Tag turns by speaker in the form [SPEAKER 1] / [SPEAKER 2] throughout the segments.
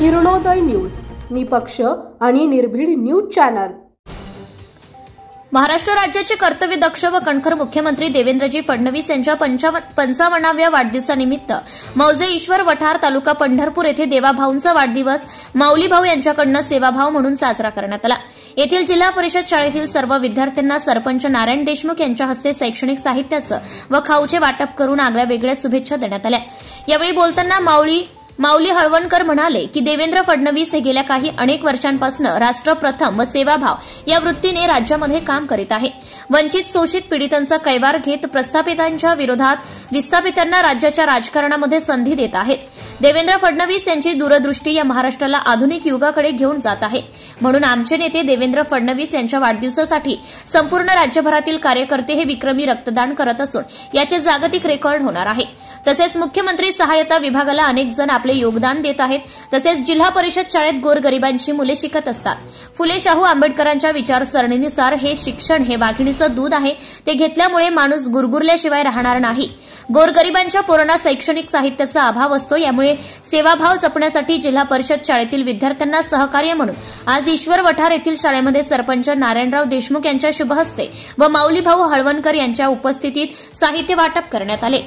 [SPEAKER 1] Kiranoday news, निपक्ष आणि निर्भीड न्यूज चॅनल।
[SPEAKER 2] महाराष्ट्र राज्याचे कर्तव्यदक्ष व कणखर मुख्यमंत्री देवेंद्रजी फडणवीस यांच्या 55व्या वाढदिवसानिमित्त मौजे ईश्वर वठार तालुका पंढरपूर येथे देवाभाऊंचा वाढदिवस माऊली भाऊ यांच्याकडून सेवाभाव म्हणून साजरा करण्यात आला। येथील जिल्हा परिषद शाळेतील सर्व विद्यार्थ्यांना सरपंच नारायण देशमुख यांच्या हस्ते शैक्षणिक साहित्याचे व खाऊचे वाटप करून आगळ्या वेगळ्या शुभेच्छा देण्यात आल्या। यावेळी बोलताना माऊली हळवणकर म्हणाले की देवेंद्र फडणवीस हे गेल्या काही अनेक वर्षांपासून राष्ट्र प्रथम व सेवाभाव या वृत्तीने राज्यामध्ये काम करीत आहे। वंचित शोषित पीडितांचा कैवार घेत प्रस्थापितांच्या विरोधात विस्थापितांना राज्याच्या राजकारणामध्ये संधी देत आहेत। देवेंद्र फडणवीस यांची दूरदृष्टी या महाराष्ट्राला आधुनिक युगाकडे घेऊन जात आहे। म्हणून आमचे नेते देवेंद्र फडणवीस यांच्या वाढदिवसासाठी संपूर्ण राज्यभरातील कार्यकर्ते हे विक्रमी रक्तदान करत असून याचे जागतिक रेकॉर्ड होणार आहे। तसेच मुख्यमंत्री सहायता विभागाला अनेक जण आपले योगदान देत आहेत। तसेच जिल्हा परिषद शाळेत गोरगरिबांची मुले शिकत असतात। फुले शाहू आंबेडकरांच्या विचारसरणीनुसार हे शिक्षण हे वाघिणीचं दूध आहे, ते घेतल्यामुळे माणूस गुरगुरल्याशिवाय राहणार नाही। गोरगरिबांच्या पोरांना शैक्षणिक साहित्याचा अभाव असतो, यामुळे सेवाभाव जपण्यासाठी जिल्हा परिषद शाळेतील विद्यार्थ्यांना सहकार्य म्हणून आज ईश्वर वठार येथील शाळेमध्ये सरपंच नारायणराव देशमुख यांच्या शुभ हस्ते व माऊली भाऊ हळवणकर यांच्या उपस्थितीत साहित्य वाटप करण्यात आले।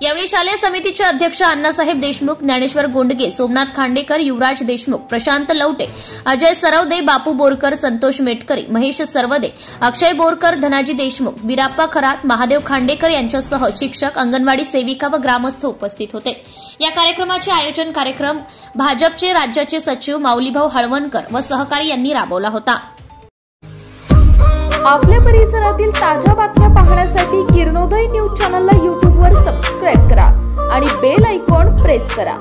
[SPEAKER 2] यावेळी शालेय समितीचे अध्यक्ष अण्णासाहेब देशमुख, ज्ञानेश्वर गोंडगे, सोमनाथ खांडेकर, युवराज देशमुख, प्रशांत लवटे, अजय सरवदे, बापू बोरकर, संतोष मेटकरी, महेश सरवदे, अक्षय बोरकर, धनाजी देशमुख, बिराप्पा खरात, महादेव खांडेकर यांच्यासह शिक्षक, अंगणवाडी सेविका व ग्रामस्थ उपस्थित होते। या कार्यक्रमाचे आयोजन कार्यक्रम भाजपचे राज्याचे सचिव माऊलीभाऊ हळवणकर व सहकारी यांनी राबवला होता।
[SPEAKER 3] आपल्या परिसरातील ताज्या बातम्या पाहण्यासाठी किरणोदय न्यूज चॅनलला YouTube वर सबस्क्राइब करा आणि बेल आयकॉन प्रेस करा।